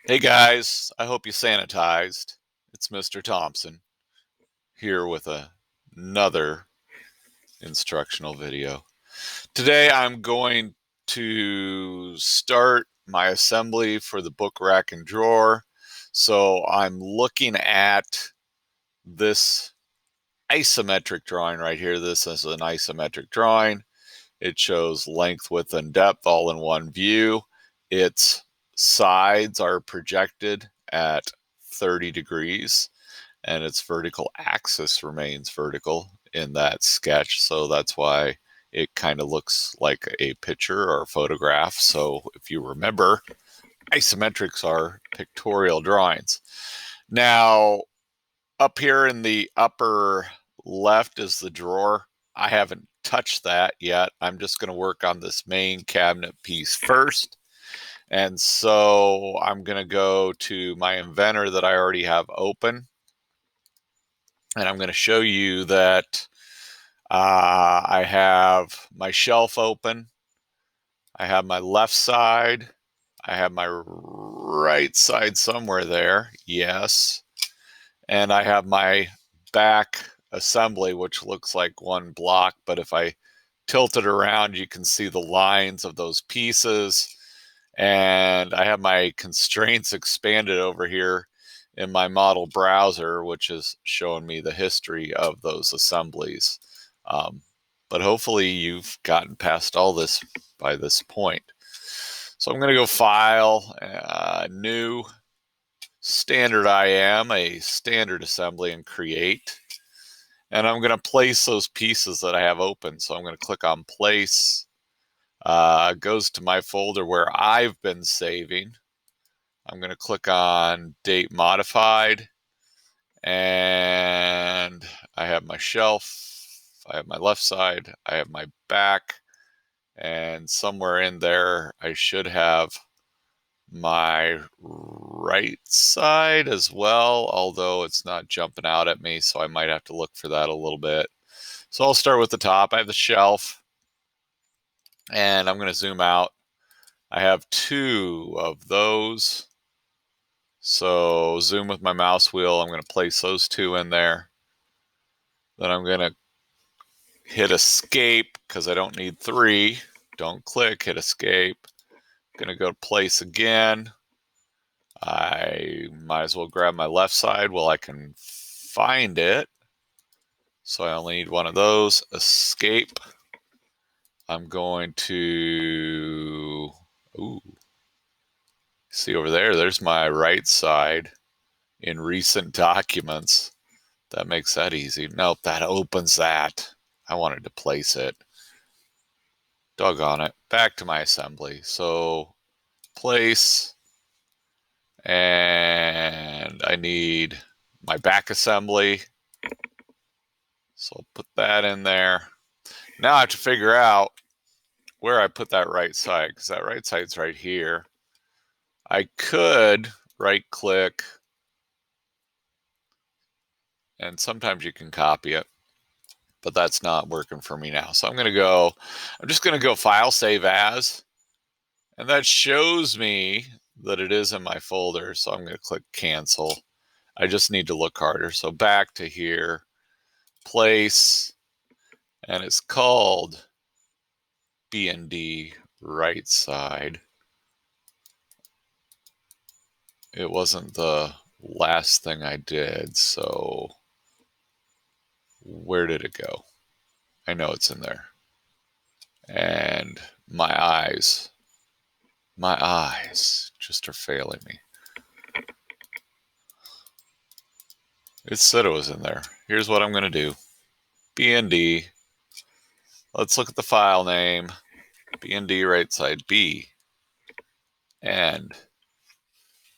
Hey guys, I hope you sanitized. It's Mr. Thompson here with another instructional video. Today I'm going to start my assembly for the book rack and drawer. So I'm looking at this isometric drawing right here. This is an isometric drawing. It shows length, width, and depth all in one view. Its sides are projected at 30 degrees and its vertical axis remains vertical in that sketch. So that's why it kind of looks like a picture or a photograph. So if you remember, isometrics are pictorial drawings. Now, up here in the upper left is the drawer. I haven't touched that yet. I'm just going to work on this main cabinet piece first. And so I'm going to go to my Inventor that I already have open. And I'm going to show you that I have my shelf open. I have my left side. I have my right side somewhere there. Yes. And I have my back assembly, which looks like one block, but if I tilt it around, you can see the lines of those pieces. And I have my constraints expanded over here in my model browser, which is showing me the history of those assemblies. Um, but hopefully you've gotten past all this by this point. So I'm going to go File, New, Standard IM, a standard assembly, and Create. And I'm going to place those pieces that I have open. So I'm going to click on Place. Goes to my folder where I've been saving. I'm going to click on Date Modified. And I have my shelf. I have my left side. I have my back. And somewhere in there, I should have my right side as well, although it's not jumping out at me, so I might have to look for that a little bit. So I'll start with the top. I have the shelf, and I'm going to zoom out. I have two of those. So zoom with my mouse wheel. I'm going to place those two in there. Then I'm going to hit escape because I don't need three. Don't click, hit escape. I'm going to go to place again. I might as well grab my left side while I can find it. So I only need one of those. Escape. I'm going to, see over there, there's my right side in recent documents. That makes that easy. Nope, that opens that. I wanted to place it. Doggone it. Back to my assembly. So place, and I need my back assembly. So I'll put that in there. Now I have to figure out where I put that right side, because that right side's right here. I could right click, and sometimes you can copy it, but that's not working for me now. So I'm just going to go File, Save As, and that shows me that it is in my folder. So I'm going to click Cancel. I just need to look harder. So back to here, Place, and it's called B&D right side. It wasn't the last thing I did, so where did it go? I know it's in there. And my eyes just are failing me. It said it was in there. Here's what I'm going to do. B&D. Let's look at the file name. B&D right side B. And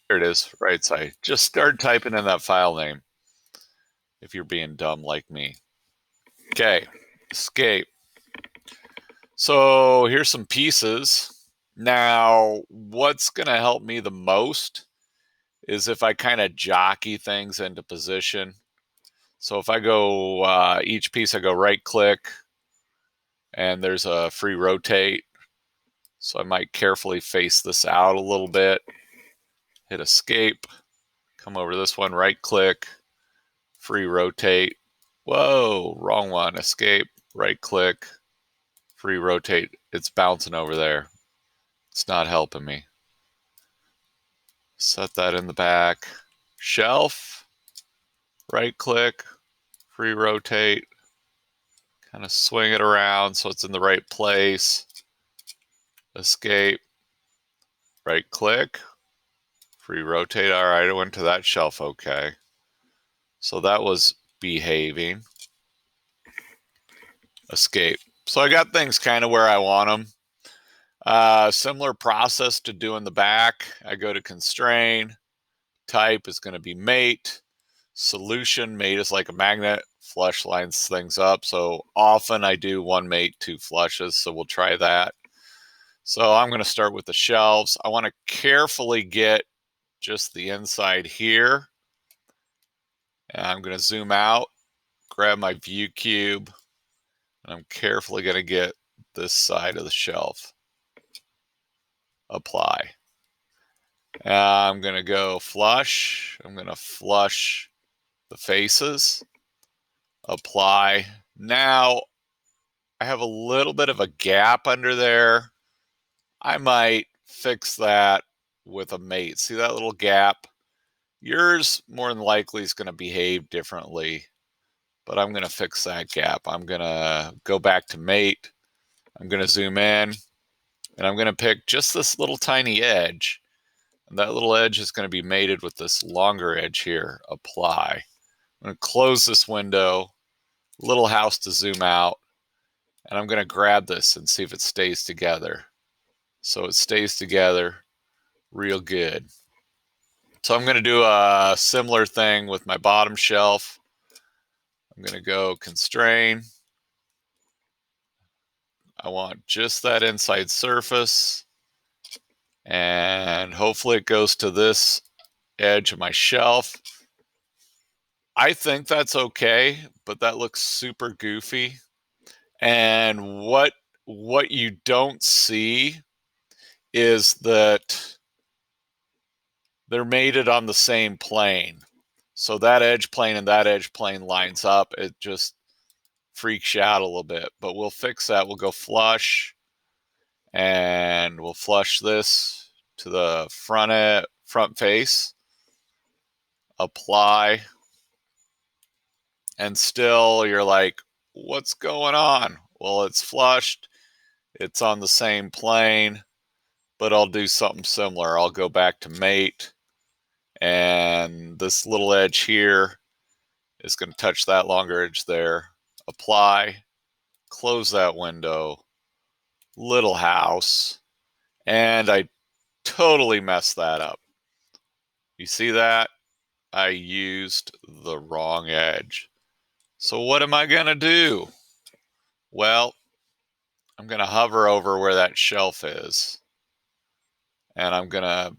there it is, right side. Just start typing in that file name if you're being dumb like me. Okay, escape. So here's some pieces. Now, what's going to help me the most is if I kind of jockey things into position. So if I go each piece, I go right click, and there's a free rotate. So I might carefully face this out a little bit, hit escape, come over to this one, right click, free rotate. Whoa, wrong one. Escape, right click, free rotate. It's bouncing over there. It's not helping me. Set that in the back. Shelf, right click, free rotate. Kind of swing it around so it's in the right place. Escape, right click, free rotate. All right, it went to that shelf. Okay. So that was behaving. Escape. So I got things kind of where I want them. Similar process to doing the back. I go to constrain. Type is going to be mate. Solution, mate is like a magnet. Flush lines things up. So often I do one mate, two flushes. So we'll try that. So I'm going to start with the shelves. I want to carefully get just the inside here. And I'm going to zoom out, grab my view cube, and I'm carefully going to get this side of the shelf. Apply. I'm going to go flush. I'm going to flush the faces. Apply. Now I have a little bit of a gap under there. I might fix that with a mate. See that little gap? Yours more than likely is going to behave differently, but I'm going to fix that gap. I'm going to go back to mate. I'm going to zoom in, and I'm going to pick just this little tiny edge. And that little edge is going to be mated with this longer edge here. Apply. I'm going to close this window, little house to zoom out, and I'm going to grab this and see if it stays together. So it stays together real good. So I'm going to do a similar thing with my bottom shelf. I'm going to go constrain. I want just that inside surface. And hopefully it goes to this edge of my shelf. I think that's okay, but that looks super goofy. And what you don't see is that they're mated on the same plane. So that edge plane and that edge plane lines up. It just freaks you out a little bit, but we'll fix that. We'll go flush, and we'll flush this to the front face. Apply. And still you're like, what's going on? Well, it's flushed. It's on the same plane, but I'll do something similar. I'll go back to mate, and this little edge here is going to touch that longer edge there. Apply, close that window, little house, and I totally messed that up. You see that? I used the wrong edge. So what am I going to do? Well, I'm going to hover over where that shelf is, and I'm going to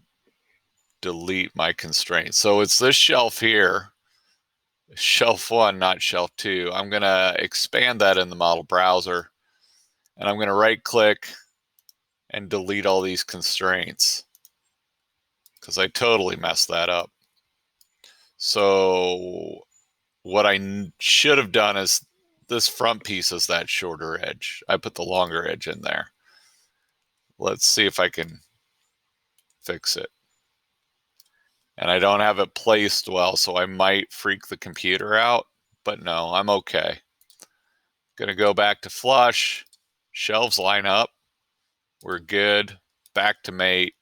delete my constraint. So it's this shelf here, shelf 1, not shelf 2. I'm going to expand that in the model browser, and I'm going to right click and delete all these constraints because I totally messed that up. So what I should have done is this front piece is that shorter edge. I put the longer edge in there. Let's see if I can fix it. And I don't have it placed well, so I might freak the computer out, but no, I'm okay. Gonna go back to flush, shelves line up, we're good, back to mate,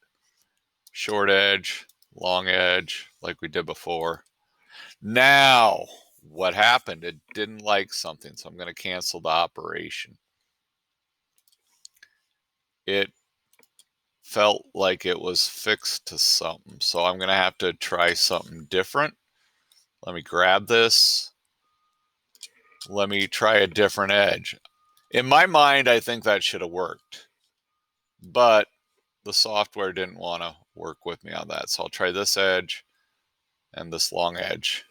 short edge, long edge, like we did before. Now, what happened? It didn't like something, so I'm gonna cancel the operation. It felt like it was fixed to something, so I'm gonna have to try something different. Let me grab this. Let me try a different edge. In my mind, I think that should have worked, but the software didn't want to work with me on that. So I'll try this edge and this long edge.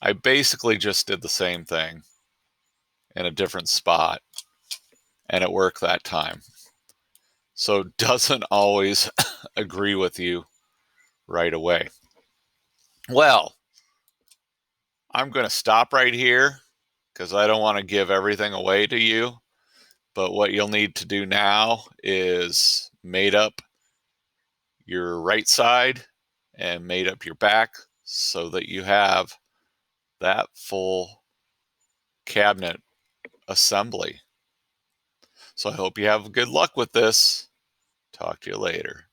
I basically just did the same thing in a different spot, and it worked that time. So it doesn't always agree with you right away. Well, I'm going to stop right here because I don't want to give everything away to you. But what you'll need to do now is mate up your right side and mate up your back so that you have that full cabinet assembly. So I hope you have good luck with this. Talk to you later.